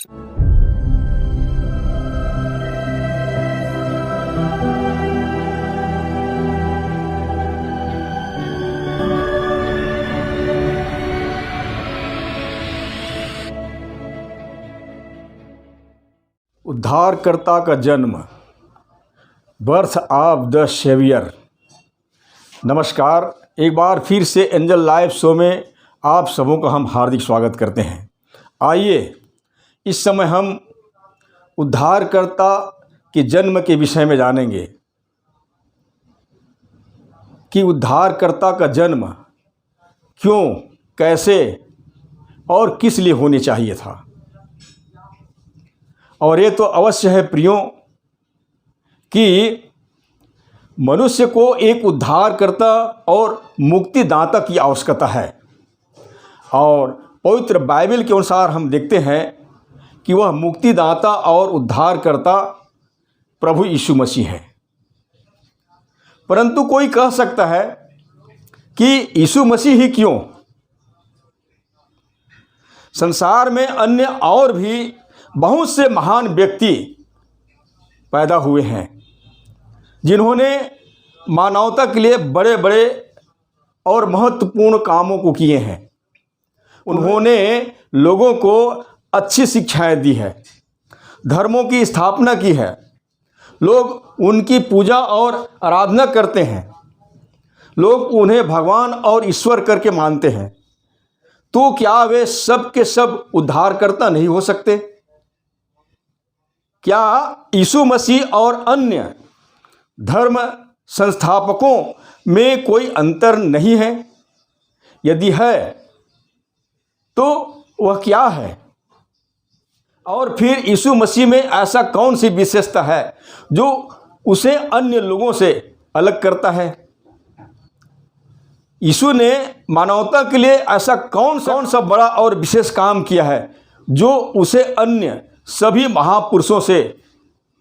उद्धारकर्ता का जन्म, बर्थ ऑफ द सेवियर। नमस्कार, एक बार फिर से एंजल लाइव शो में आप सबों का हम हार्दिक स्वागत करते हैं। आइए इस समय हम उद्धारकर्ता के जन्म के विषय में जानेंगे कि उद्धारकर्ता का जन्म क्यों, कैसे और किस लिए होने चाहिए था। और ये तो अवश्य है प्रियों कि मनुष्य को एक उद्धारकर्ता और मुक्तिदाता की आवश्यकता है। और पवित्र बाइबल के अनुसार हम देखते हैं कि वह मुक्तिदाता और उद्धारकर्ता प्रभु यीशु मसीह है। परंतु कोई कह सकता है कि यीशु मसीह ही क्यों? संसार में अन्य और भी बहुत से महान व्यक्ति पैदा हुए हैं जिन्होंने मानवता के लिए बड़े बड़े और महत्वपूर्ण कामों को किए हैं। उन्होंने लोगों को अच्छी शिक्षाएं दी है, धर्मों की स्थापना की है, लोग उनकी पूजा और आराधना करते हैं, लोग उन्हें भगवान और ईश्वर करके मानते हैं। तो क्या वे सब के सब उद्धारकर्ता नहीं हो सकते? क्या यीशु मसीह और अन्य धर्म संस्थापकों में कोई अंतर नहीं है? यदि है तो वह क्या है? और फिर यीशु मसीह में ऐसा कौन सी विशेषता है जो उसे अन्य लोगों से अलग करता है? यीशु ने मानवता के लिए ऐसा कौन सा बड़ा और विशेष काम किया है जो उसे अन्य सभी महापुरुषों से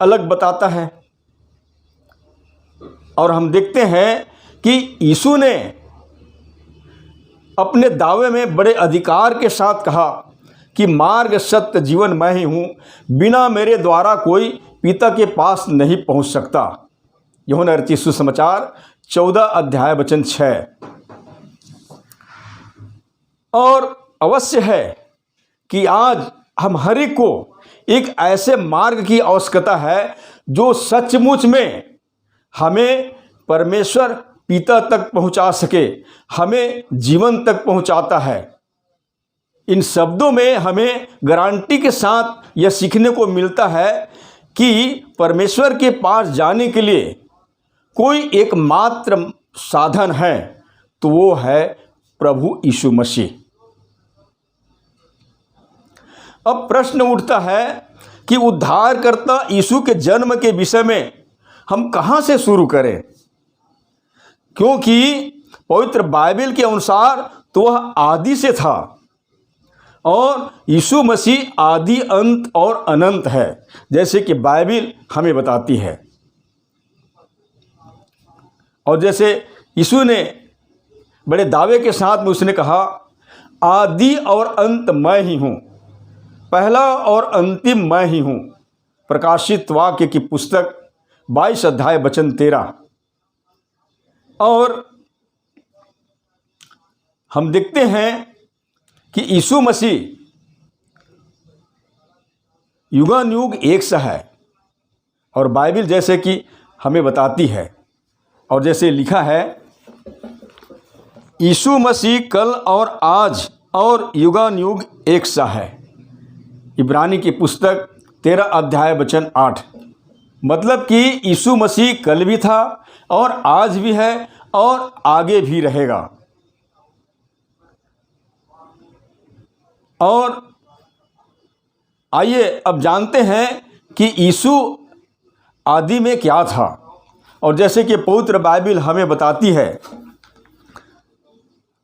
अलग बताता है? और हम देखते हैं कि यीशु ने अपने दावे में बड़े अधिकार के साथ कहा कि मार्ग, सत्य, जीवन मैं ही हूँ, बिना मेरे द्वारा कोई पिता के पास नहीं पहुँच सकता। यूहन्ना रचित सुसमाचार 14 अध्याय वचन 6। और अवश्य है कि आज हम हर एक को एक ऐसे मार्ग की आवश्यकता है जो सचमुच में हमें परमेश्वर पिता तक पहुंचा सके, हमें जीवन तक पहुंचाता है। इन शब्दों में हमें गारंटी के साथ यह सीखने को मिलता है कि परमेश्वर के पास जाने के लिए कोई एकमात्र साधन है, तो वो है प्रभु यीशु मसीह। अब प्रश्न उठता है कि उद्धारकर्ता यीशु के जन्म के विषय में हम कहाँ से शुरू करें, क्योंकि पवित्र बाइबल के अनुसार तो वह आदि से था और यीशु मसीह आदि, अंत और अनंत है, जैसे कि बाइबल हमें बताती है। और जैसे यीशु ने बड़े दावे के साथ में उसने कहा, आदि और अंत मैं ही हूँ, पहला और अंतिम मैं ही हूँ। प्रकाशित वाक्य की पुस्तक 22 अध्याय वचन 13। और हम देखते हैं कि यीशु मसीह युगानुयुग एक सा है और बाइबल जैसे कि हमें बताती है और जैसे लिखा है, यीशु मसीह कल और आज और युगानुयुग एक सा है। इब्रानी की पुस्तक 13 अध्याय वचन 8। मतलब कि यीशु मसीह कल भी था और आज भी है और आगे भी रहेगा। और आइए अब जानते हैं कि यीशु आदि में क्या था। और जैसे कि पवित्र बाइबल हमें बताती है,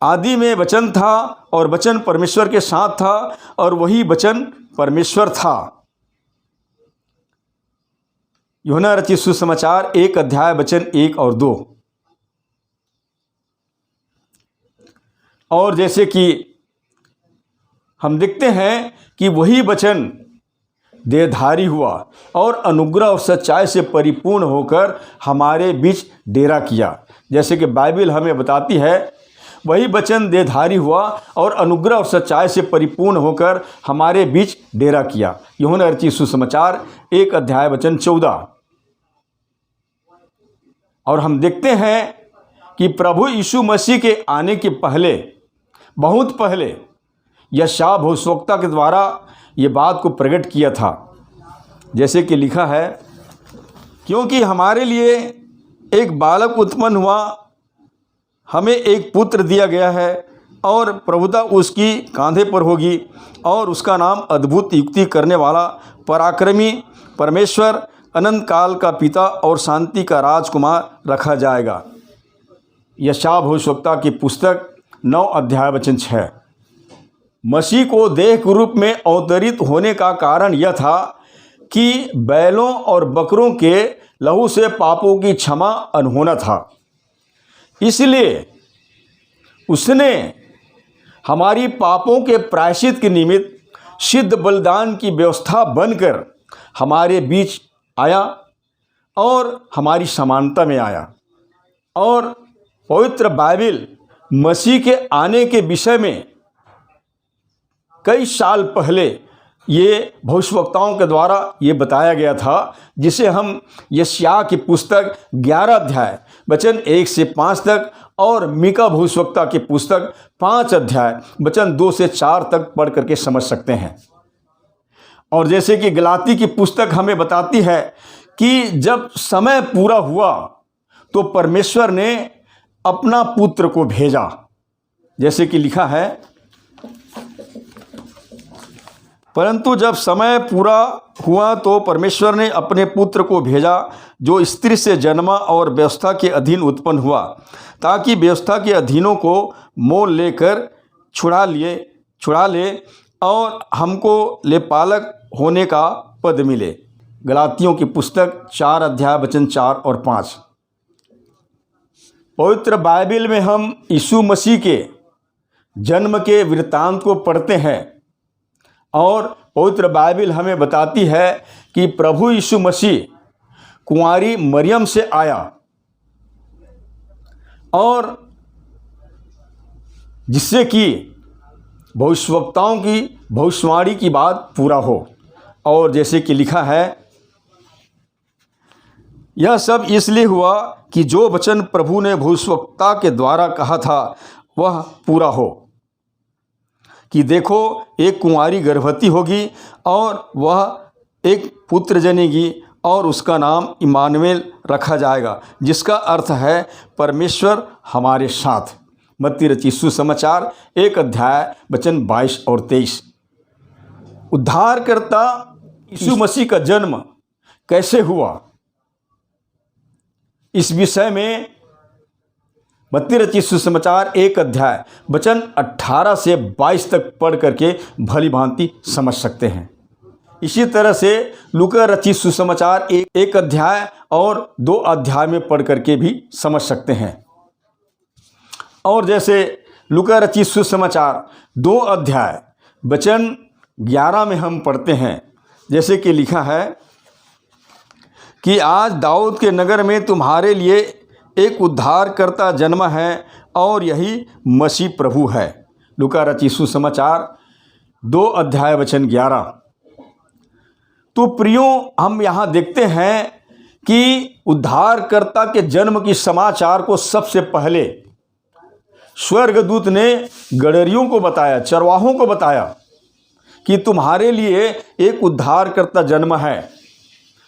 आदि में वचन था और वचन परमेश्वर के साथ था और वही वचन परमेश्वर था। यूहन्ना रचित सुसमाचार 1 अध्याय वचन 1 और 2। और जैसे कि हम देखते हैं कि वही वचन देहधारी हुआ और अनुग्रह और सच्चाई से परिपूर्ण होकर हमारे बीच डेरा किया। जैसे कि बाइबल हमें बताती है, वही वचन देहधारी हुआ और अनुग्रह और सच्चाई से परिपूर्ण होकर हमारे बीच डेरा किया। यूहन्ना रचित सुसमाचार 1 अध्याय वचन 14। और हम देखते हैं कि प्रभु यीशु मसीह के आने के पहले, बहुत पहले, यशायाह भविष्यवक्ता के द्वारा ये बात को प्रकट किया था। जैसे कि लिखा है, क्योंकि हमारे लिए एक बालक उत्पन्न हुआ, हमें एक पुत्र दिया गया है और प्रभुता उसकी कांधे पर होगी और उसका नाम अद्भुत युक्ति करने वाला, पराक्रमी, परमेश्वर, अनंत काल का पिता और शांति का राजकुमार रखा जाएगा। यशायाह भविष्यवक्ता की पुस्तक 9 अध्याय वचन 6। मसीह को देह के रूप में अवतरित होने का कारण यह था कि बैलों और बकरों के लहू से पापों की क्षमा अनहोना था। इसलिए उसने हमारी पापों के प्रायश्चित के निमित्त सिद्ध बलिदान की व्यवस्था बनकर हमारे बीच आया और हमारी समानता में आया। और पवित्र बाइबल मसीह के आने के विषय में कई साल पहले ये भविष्यवक्ताओं के द्वारा ये बताया गया था, जिसे हम यशायाह की पुस्तक 11 अध्याय वचन 1 से 5 तक और मीका भविष्यवक्ता की पुस्तक 5 अध्याय वचन 2 से 4 तक पढ़ करके समझ सकते हैं। और जैसे कि गलाती की पुस्तक हमें बताती है कि जब समय पूरा हुआ तो परमेश्वर ने अपना पुत्र को भेजा। जैसे कि लिखा है, परंतु जब समय पूरा हुआ तो परमेश्वर ने अपने पुत्र को भेजा, जो स्त्री से जन्मा और व्यवस्था के अधीन उत्पन्न हुआ, ताकि व्यवस्था के अधीनों को मोल लेकर छुड़ा ले और हमको लेपालक होने का पद मिले। गलातियों की पुस्तक 4 अध्याय वचन 4 और 5। पवित्र बाइबल में हम यीशु मसीह के जन्म के वृत्तांत को पढ़ते हैं और पवित्र बाइबल हमें बताती है कि प्रभु यीशु मसीह कुंवारी मरियम से आया और जिससे कि भविष्यवक्ताओं की भविष्यवाणी की बात पूरा हो। और जैसे कि लिखा है, यह सब इसलिए हुआ कि जो वचन प्रभु ने भविष्यवक्ता के द्वारा कहा था वह पूरा हो, कि देखो एक कुंवारी गर्भवती होगी और वह एक पुत्र जनेगी और उसका नाम इमानुएल रखा जाएगा, जिसका अर्थ है परमेश्वर हमारे साथ। मत्ती रचित सुसमाचार 1 अध्याय वचन 22 और 23। उद्धारकर्ता यीशु मसीह का जन्म कैसे हुआ, इस विषय में मत्ती रचित सुसमाचार 1 अध्याय वचन 18 से 22 तक पढ़ करके भली भांति समझ सकते हैं। इसी तरह से लूका रचित सुसमाचार 1 अध्याय और 2 अध्याय में पढ़ करके भी समझ सकते हैं। और जैसे लूका रचित सुसमाचार 2 अध्याय वचन 11 में हम पढ़ते हैं, जैसे कि लिखा है कि आज दाऊद के नगर में तुम्हारे लिए एक उद्धारकर्ता जन्मा है और यही मसीह प्रभु है। लूका रचित सुसमाचार 2 अध्याय वचन 11। तो प्रियों, हम यहाँ देखते हैं कि उद्धारकर्ता के जन्म की समाचार को सबसे पहले स्वर्गदूत ने गडरियों को बताया, चरवाहों को बताया कि तुम्हारे लिए एक उद्धारकर्ता जन्म है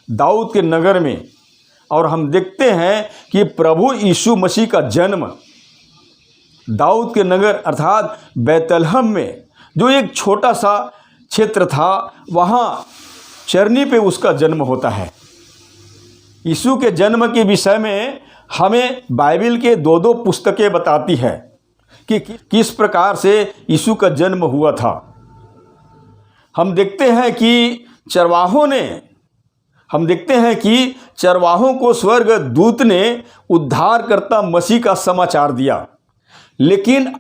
दाऊद के नगर में। और हम देखते हैं कि प्रभु यीशु मसीह का जन्म दाऊद के नगर अर्थात बैतलहम में, जो एक छोटा सा क्षेत्र था, वहाँ चरनी पे उसका जन्म होता है। यीशु के जन्म के विषय में हमें बाइबल के 2 पुस्तकें बताती है कि किस प्रकार से यीशु का जन्म हुआ था। हम देखते हैं कि चरवाहों को स्वर्ग दूत ने उद्धारकर्ता मसीह का समाचार दिया। लेकिन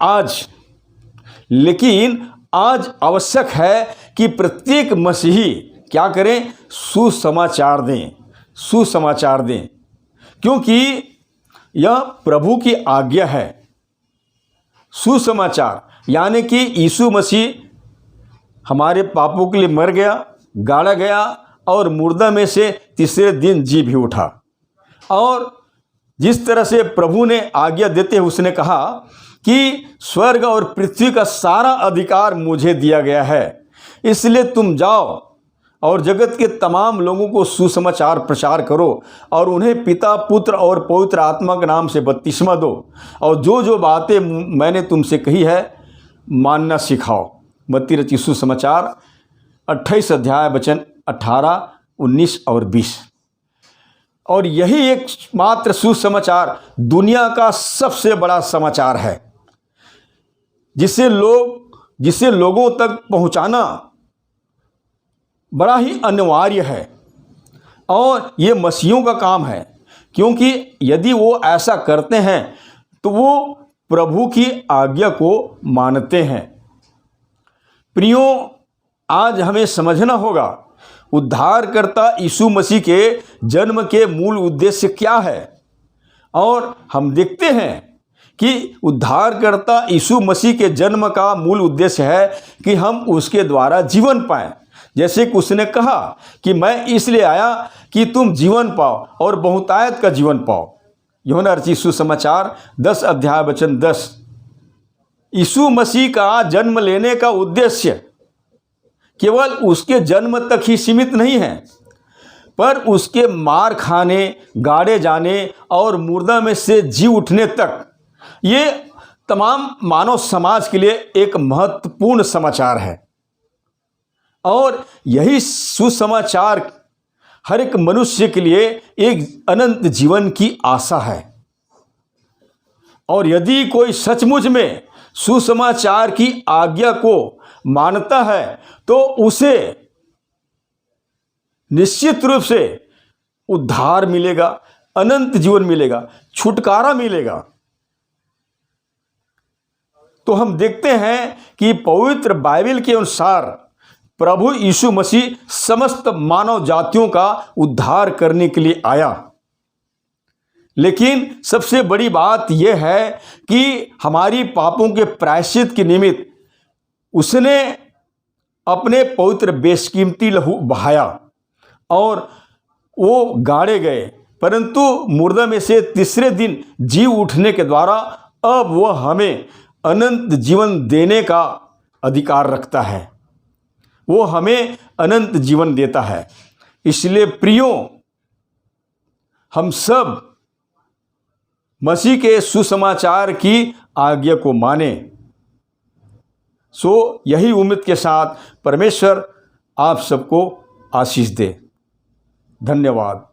आज आवश्यक है कि प्रत्येक मसीही क्या करें? सुसमाचार दें, सुसमाचार दें, क्योंकि यह प्रभु की आज्ञा है। सुसमाचार यानी कि यीशु मसीह हमारे पापों के लिए मर गया, गाड़ा गया और मुर्दा में से तीसरे दिन जी भी उठा। और जिस तरह से प्रभु ने आज्ञा देते हुए उसने कहा कि स्वर्ग और पृथ्वी का सारा अधिकार मुझे दिया गया है, इसलिए तुम जाओ और जगत के तमाम लोगों को सुसमाचार प्रचार करो और उन्हें पिता, पुत्र और पवित्र आत्मा के नाम से बपतिस्मा दो और जो जो बातें मैंने तुमसे कही है मानना सिखाओ। मत्ती रचित सुसमाचार 28 अध्याय वचन 18, 19 और 20। और यही एक मात्र सुसमाचार दुनिया का सबसे बड़ा समाचार है, जिसे लोगों तक पहुंचाना बड़ा ही अनिवार्य है और ये मसीहों का काम है, क्योंकि यदि वो ऐसा करते हैं तो वो प्रभु की आज्ञा को मानते हैं। प्रियो, आज हमें समझना होगा उद्धारकर्ता यीशु मसीह के जन्म के मूल उद्देश्य क्या है। और हम देखते हैं कि उद्धारकर्ता यीशु मसीह के जन्म का मूल उद्देश्य है कि हम उसके द्वारा जीवन पाएं। जैसे कि उसने कहा कि मैं इसलिए आया कि तुम जीवन पाओ और बहुतायत का जीवन पाओ। यूहन्ना रचित सुसमाचार 10 अध्याय वचन 10। यीशु मसीह का जन्म लेने का उद्देश्य केवल उसके जन्म तक ही सीमित नहीं है, पर उसके मार खाने, गाड़े जाने और मुर्दा में से जी उठने तक ये तमाम मानव समाज के लिए एक महत्वपूर्ण समाचार है। और यही सुसमाचार हर एक मनुष्य के लिए एक अनंत जीवन की आशा है। और यदि कोई सचमुच में सुसमाचार की आज्ञा को मानता है तो उसे निश्चित रूप से उद्धार मिलेगा, अनंत जीवन मिलेगा, छुटकारा मिलेगा। तो हम देखते हैं कि पवित्र बाइबल के अनुसार प्रभु यीशु मसीह समस्त मानव जातियों का उद्धार करने के लिए आया। लेकिन सबसे बड़ी बात यह है कि हमारी पापों के प्रायश्चित के निमित्त उसने अपने पवित्र बेशकीमती लहू बहाया और वो गाड़े गए, परंतु मुर्दा में से तीसरे दिन जी उठने के द्वारा अब वह हमें अनंत जीवन देने का अधिकार रखता है। वो हमें अनंत जीवन देता है। इसलिए प्रियो, हम सब मसीह के सुसमाचार की आज्ञा को माने। सो यही उम्मीद के साथ परमेश्वर आप सबको आशीष दे। धन्यवाद।